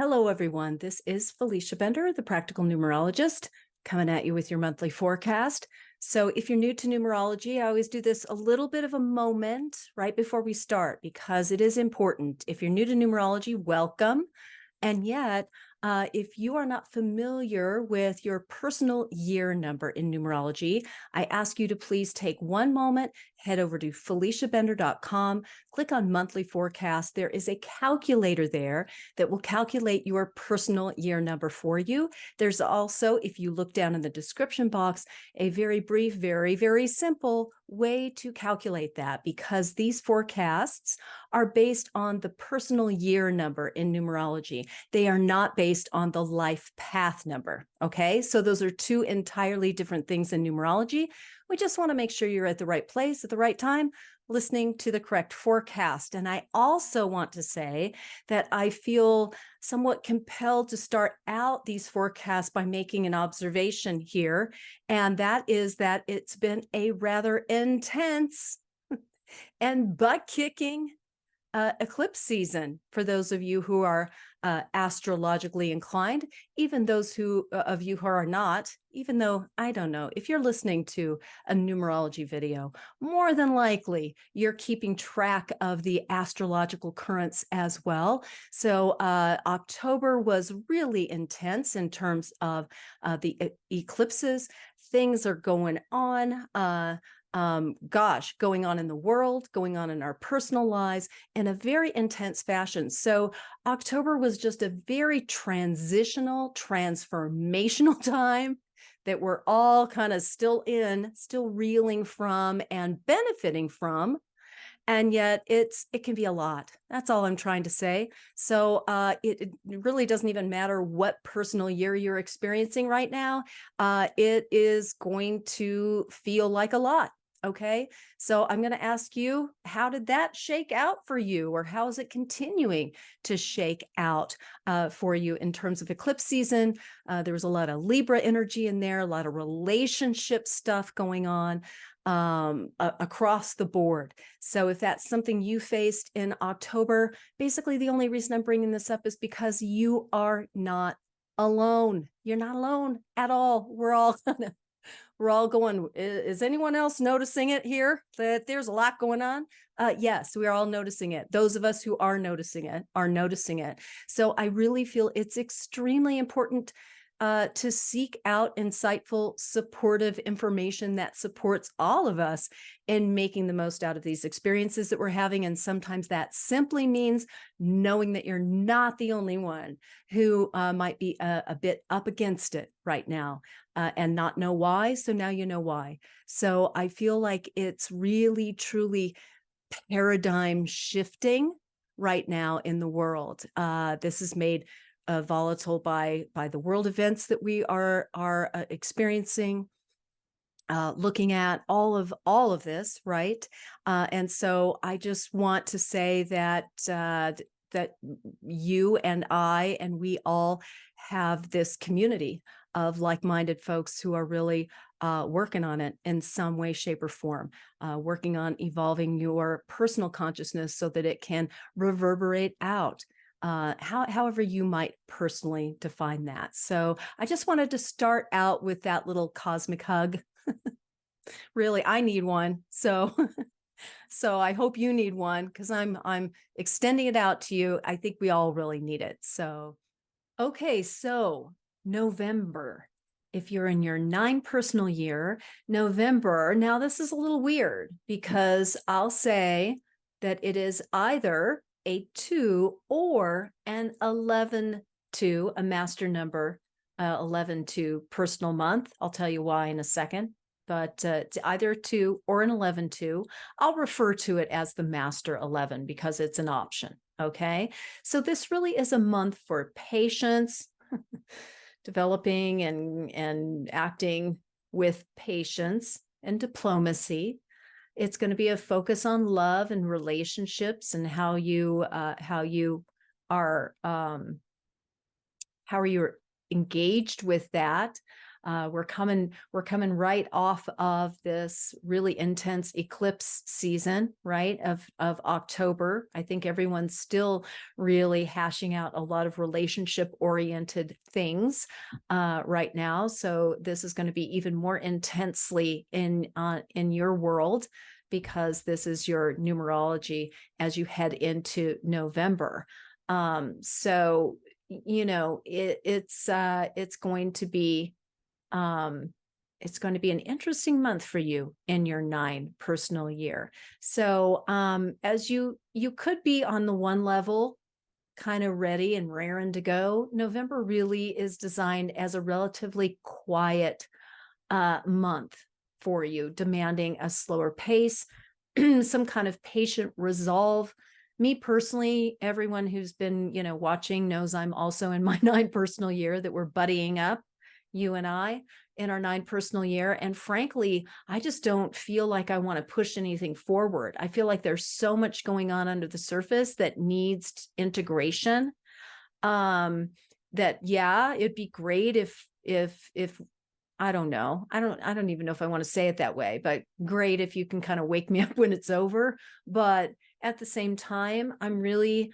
Hello, everyone. This is Felicia Bender, the Practical Numerologist, coming at you with your monthly forecast. So if you're new to numerology, I always do this a little bit of a moment right before we start because it is important. If you're new to numerology, welcome. And yet, if you are not familiar with your personal year number in numerology, I ask you to please take one moment, head over to FeliciaBender.com, click on monthly forecast. There is a calculator there that will calculate your personal year number for you. There's also, if you look down in the description box, a very brief, very, very simple way to calculate that because these forecasts are based on the personal year number in numerology. They are not based on the life path number. Okay, so those are two entirely different things in numerology. We just want to make sure you're at the right place at the right time, listening to the correct forecast. And I also want to say that I feel somewhat compelled to start out these forecasts by making an observation here. And that is that it's been a rather intense and butt-kicking eclipse season for those of you who are astrologically inclined, even those of you who are not, even though, I don't know, if you're listening to a numerology video, more than likely you're keeping track of the astrological currents as well. So October was really intense in terms of the eclipses. Things are going on. Going on in the world, going on in our personal lives in a very intense fashion. So October was just a very transitional, transformational time that we're all kind of still reeling from and benefiting from. And yet it can be a lot. That's all I'm trying to say. So it really doesn't even matter what personal year you're experiencing right now. It is going to feel like a lot. Okay, so I'm going to ask you, how did that shake out for you, or how is it continuing to shake out for you in terms of eclipse season? There was a lot of Libra energy in there, a lot of relationship stuff going on across the board. So if that's something you faced in October, basically the only reason I'm bringing this up is because you are not alone. You're not alone at all. We're all going, is anyone else noticing it here, that there's a lot going on? Yes, we are all noticing it. Those of us who are noticing it are noticing it. So I really feel it's extremely important to seek out insightful, supportive information that supports all of us in making the most out of these experiences that we're having. And sometimes that simply means knowing that you're not the only one who might be a bit up against it right now and not know why. So now you know why. So I feel like it's really, truly paradigm shifting right now in the world. This is made volatile by the world events that we are experiencing, looking at all of this, right? And so I just want to say that that you and I and we all have this community of like-minded folks who are really working on it in some way, shape, or form, working on evolving your personal consciousness so that it can reverberate out. However you might personally define that. So I just wanted to start out with that little cosmic hug. Really, I need one. So so I hope you need one because I'm extending it out to you. I think we all really need it. So okay, so November. If you're in your 9 personal year, November, now this is a little weird because I'll say that it is either a 2 or an 11-2, a master number, 11-2 personal month. I'll tell you why in a second, but it's either a 2 or an 11-2. I'll refer to it as the master 11 because it's an option. Okay, so this really is a month for patience, developing and acting with patience and diplomacy. It's going to be a focus on love and relationships and how you are engaged with that. We're coming right off of this really intense eclipse season, right? Of October. I think everyone's still really hashing out a lot of relationship oriented things right now. So this is going to be even more intensely in your world, because this is your numerology as you head into November. So it's going to be an interesting month for you in your 9 personal year. So as you could be on the one level kind of ready and raring to go, November really is designed as a relatively quiet month for you, demanding a slower pace, some kind of patient resolve. Me personally, everyone who's been, watching knows I'm also in my 9 personal year, that we're buddying up, you and I, in our 9 personal year. And frankly, I just don't feel like I want to push anything forward. I feel like there's so much going on under the surface that needs integration. That, yeah, it'd be great if I don't know. I don't even know if I want to say it that way, but great if you can kind of wake me up when it's over. But at the same time, I'm really,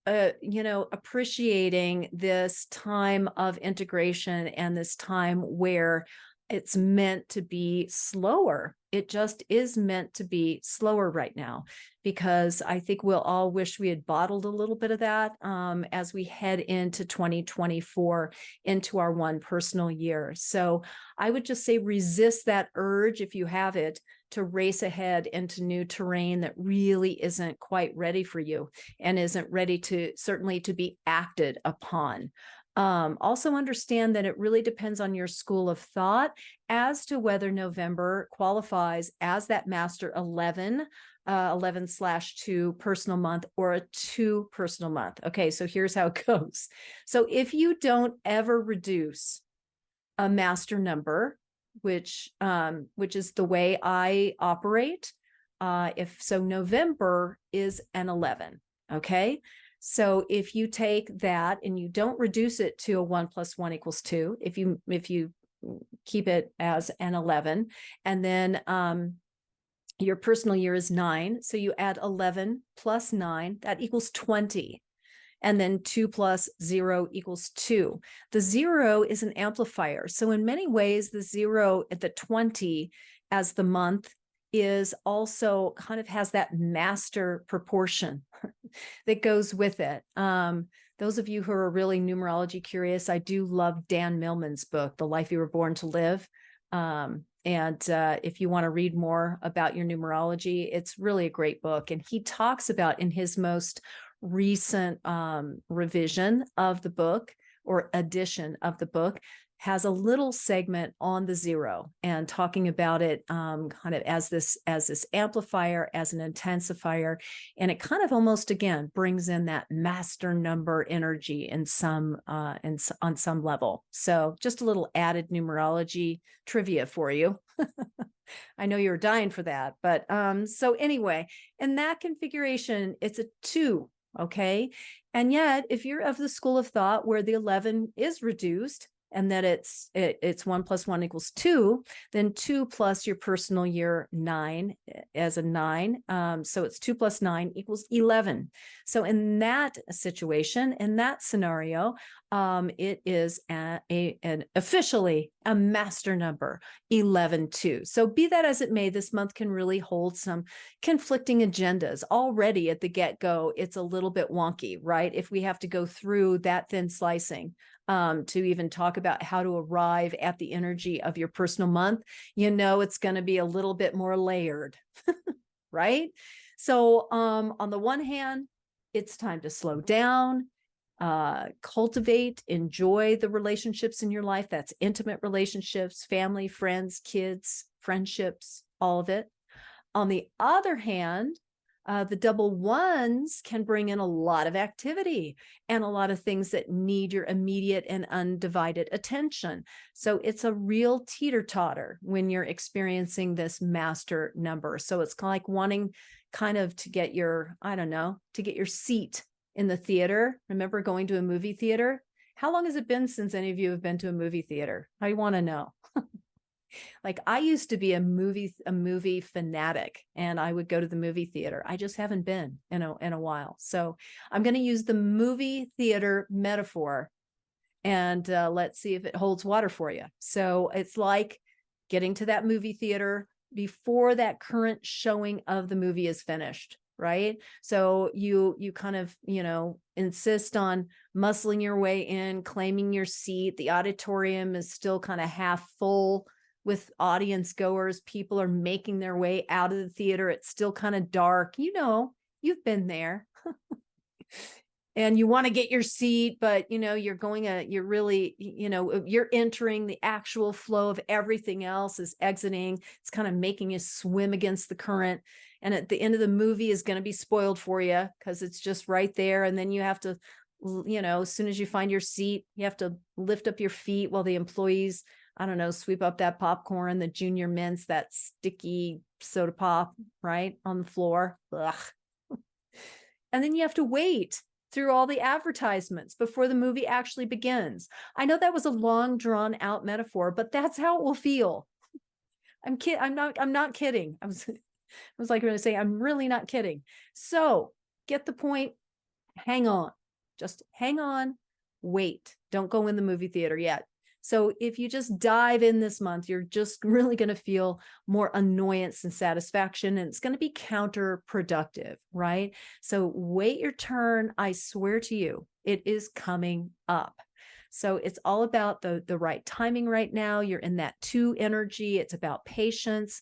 appreciating this time of integration and this time where it's meant to be slower. It just is meant to be slower right now, because I think we'll all wish we had bottled a little bit of that as we head into 2024, into our 1 personal year. So I would just say resist that urge, if you have it, to race ahead into new terrain that really isn't quite ready for you and isn't ready to be acted upon. Also understand that it really depends on your school of thought as to whether November qualifies as that master 11/2 personal month or a 2 personal month. Okay, so here's how it goes. So if you don't ever reduce a master number, which is the way I operate, November is an 11. Okay. So if you take that and you don't reduce it to a 1 + 1 = 2, if you keep it as an 11, and then your personal year is 9, so you add 11 + 9, that equals 20. And then 2 + 0 = 2. The 0 is an amplifier. So in many ways, the 0 at the 20 as the month is also kind of has that master proportion that goes with it. Those of you who are really numerology curious, I do love Dan Millman's book, The Life You Were Born to Live. And if you want to read more about your numerology, it's really a great book. And he talks about, in his most recent revision of the book, or edition of the book, has a little segment on the 0 and talking about it kind of as this amplifier, as an intensifier, and it kind of almost again brings in that master number energy in some on some level. So just a little added numerology trivia for you. I know you're dying for that, but so anyway, in that configuration, it's a 2. Okay. And yet, if you're of the school of thought where the 11 is reduced, and that it's 1 + 1 = 2, then 2 plus your personal year 9 as a 9. So it's 2 + 9 = 11. So in that situation, in that scenario, it is an officially a master number, 11/2. So be that as it may, this month can really hold some conflicting agendas. Already at the get-go, it's a little bit wonky, right? If we have to go through that thin slicing to even talk about how to arrive at the energy of your personal month, it's going to be a little bit more layered, right? So on the one hand, it's time to slow down, cultivate, enjoy the relationships in your life. That's intimate relationships, family, friends, kids, friendships, all of it. On the other hand, the double ones can bring in a lot of activity and a lot of things that need your immediate and undivided attention. So it's a real teeter-totter when you're experiencing this master number. So it's kind of like wanting kind of to get your, to get your seat in the theater. Remember going to a movie theater? How long has it been since any of you have been to a movie theater? I want to know. Like I used to be a movie fanatic, and I would go to the movie theater. I just haven't been in a while. So I'm going to use the movie theater metaphor, and let's see if it holds water for you. So it's like getting to that movie theater before that current showing of the movie is finished, right? So you kind of, insist on muscling your way in, claiming your seat. The auditorium is still kind of half full with audience goers. People are making their way out of the theater. It's still kind of dark. You've been there. And you want to get your seat, but you're really, you're entering the actual flow of everything else is exiting. It's kind of making you swim against the current. And at the end of the movie is going to be spoiled for you because it's just right there. And then you have to, as soon as you find your seat, you have to lift up your feet while the employees, I don't know, sweep up that popcorn, the junior mints, that sticky soda pop, right, on the floor. Ugh. And then you have to wait through all the advertisements before the movie actually begins. I know that was a long drawn out metaphor, but that's how it will feel. I'm not kidding. I was like going to say, I'm really not kidding. So get the point. Hang on, just hang on, wait. Don't go in the movie theater yet. So if you just dive in this month, you're just really going to feel more annoyance and satisfaction, and it's going to be counterproductive, right? So wait your turn. I swear to you, it is coming up. So it's all about the right timing right now. You're in that 2 energy. It's about patience.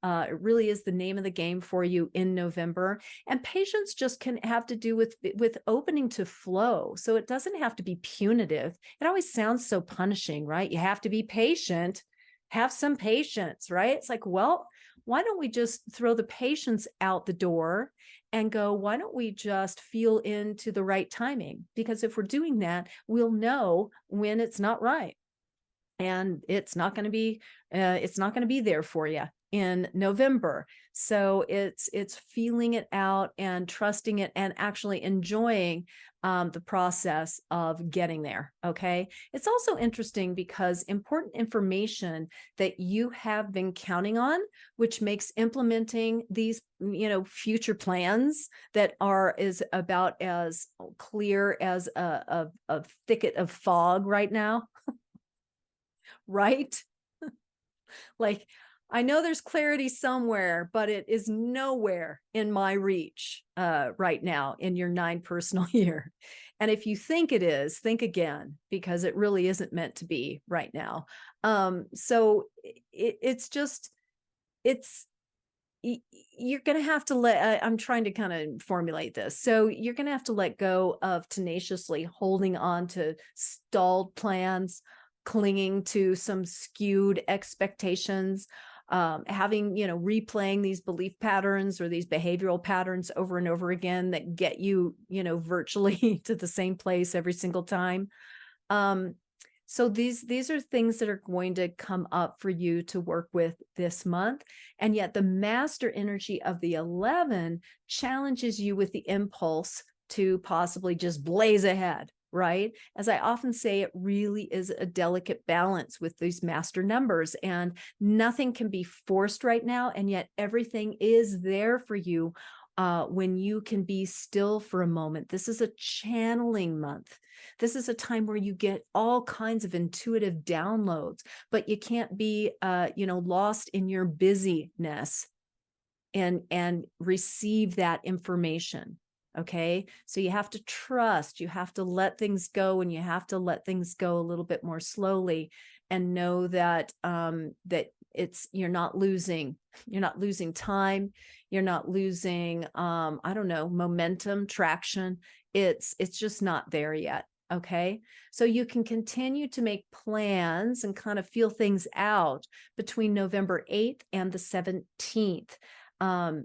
It really is the name of the game for you in November. And patience just can have to do with opening to flow. So it doesn't have to be punitive. It always sounds so punishing, right? You have to be patient, have some patience, right? It's like, well, why don't we just throw the patience out the door and go, why don't we just feel into the right timing? Because if we're doing that, we'll know when it's not right. And it's not going to be there for you in November. So it's feeling it out and trusting it and actually enjoying the process of getting there. Okay. It's also interesting because important information that you have been counting on, which makes implementing these, future plans that is about as clear as a thicket of fog right now. Right? Like, I know there's clarity somewhere, but it is nowhere in my reach right now in your 9 personal year. And if you think it is, think again, because it really isn't meant to be right now. So you're going to have to I'm trying to kind of formulate this. So you're going to have to let go of tenaciously holding on to stalled plans, clinging to some skewed expectations, replaying these belief patterns or these behavioral patterns over and over again that get you, virtually to the same place every single time. So these are things that are going to come up for you to work with this month. And yet the master energy of the 11 challenges you with the impulse to possibly just blaze ahead, right? As I often say, it really is a delicate balance with these master numbers, and nothing can be forced right now. And yet everything is there for you when you can be still for a moment. This is a channeling month. This is a time where you get all kinds of intuitive downloads, but you can't be, lost in your busyness and receive that information. Okay. So you have to trust, you have to let things go, and you have to let things go a little bit more slowly, and know that, you're not losing time. You're not losing, momentum, traction. It's just not there yet. Okay. So you can continue to make plans and kind of feel things out between November 8th and the 17th.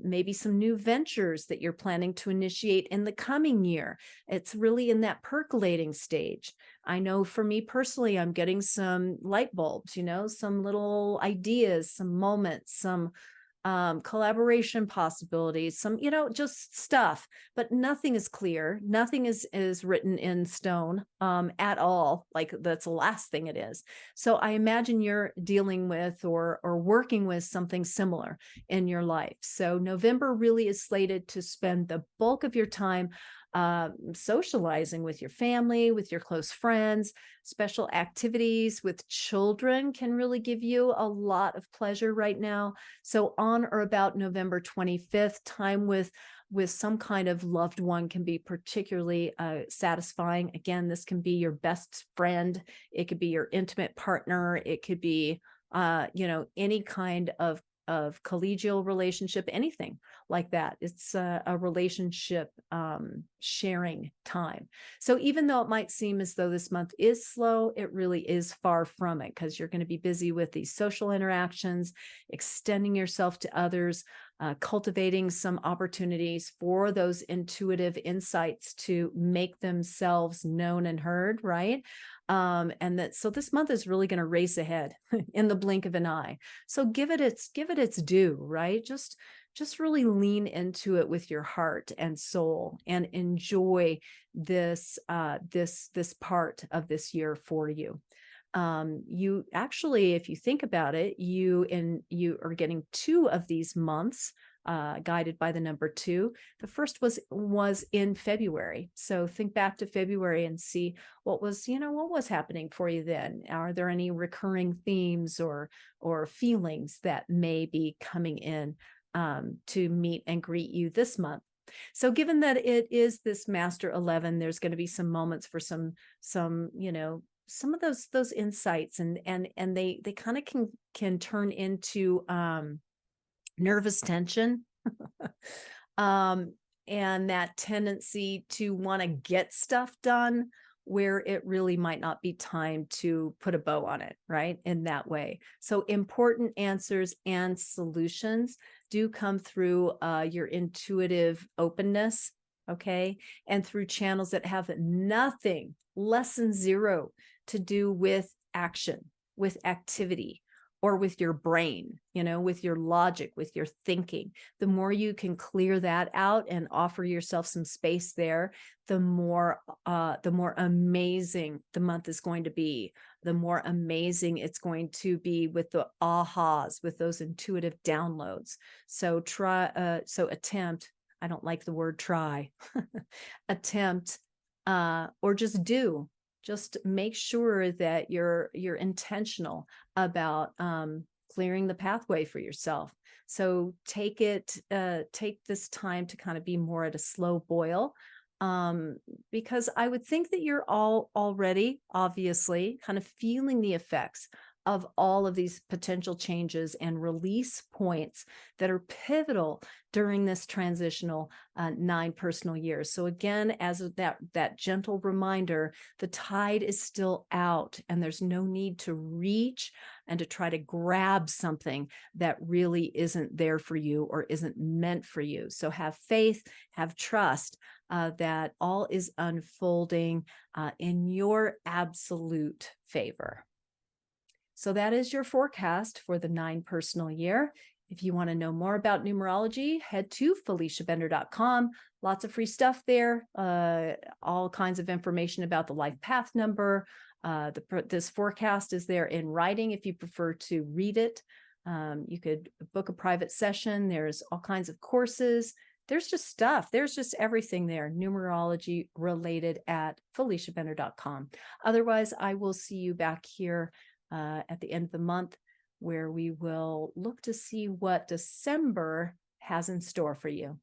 Maybe some new ventures that you're planning to initiate in the coming year. It's really in that percolating stage. I know for me personally, I'm getting some light bulbs, some little ideas, some moments, some collaboration possibilities, some, just stuff, but nothing is clear. Nothing is written in stone at all. Like that's the last thing it is. So I imagine you're dealing with or working with something similar in your life. So November really is slated to spend the bulk of your time socializing with your family, with your close friends. Special activities with children can really give you a lot of pleasure right now. So on or about November 25th, time with some kind of loved one can be particularly satisfying. Again, this can be your best friend. It could be your intimate partner. It could be, any kind of collegial relationship, anything like that. It's a relationship sharing time. So even though it might seem as though this month is slow, it really is far from it, because you're going to be busy with these social interactions, extending yourself to others, cultivating some opportunities for those intuitive insights to make themselves known and heard, right? So this month is really going to race ahead in the blink of an eye. So give it its due, right? Just really lean into it with your heart and soul and enjoy this part of this year for you. You actually, if you think about it, you are getting 2 of these months guided by the number 2. The first was in February. So think back to February and see what was happening for you then. Are there any recurring themes or feelings that may be coming in to meet and greet you this month? So given that it is this Master 11, there's going to be some moments for some some of those insights, and they kind of can turn into nervous tension and that tendency to want to get stuff done where it really might not be time to put a bow on it, right? In that way. So important answers and solutions do come through your intuitive openness, okay? And through channels that have nothing, less than zero, to do with action, with activity, or with your brain, with your logic, with your thinking. The more you can clear that out and offer yourself some space there, the more amazing the month is going to be. The more amazing it's going to be with the ahas, with those intuitive downloads. So attempt. I don't like the word try. Attempt, or just do. Just make sure that you're intentional about clearing the pathway for yourself. So take this time to kind of be more at a slow boil, because I would think that you're all already obviously kind of feeling the effects of all of these potential changes and release points that are pivotal during this transitional 9 personal years. So again, as that gentle reminder, the tide is still out, and there's no need to reach and to try to grab something that really isn't there for you or isn't meant for you. So have faith, have trust that all is unfolding in your absolute favor. So that is your forecast for the 9 personal year. If you want to know more about numerology, head to FeliciaBender.com. Lots of free stuff there, all kinds of information about the life path number. This forecast is there in writing if you prefer to read it. You could book a private session. There's all kinds of courses. There's just stuff. There's just everything there, numerology related, at FeliciaBender.com. Otherwise, I will see you back here at the end of the month, where we will look to see what December has in store for you.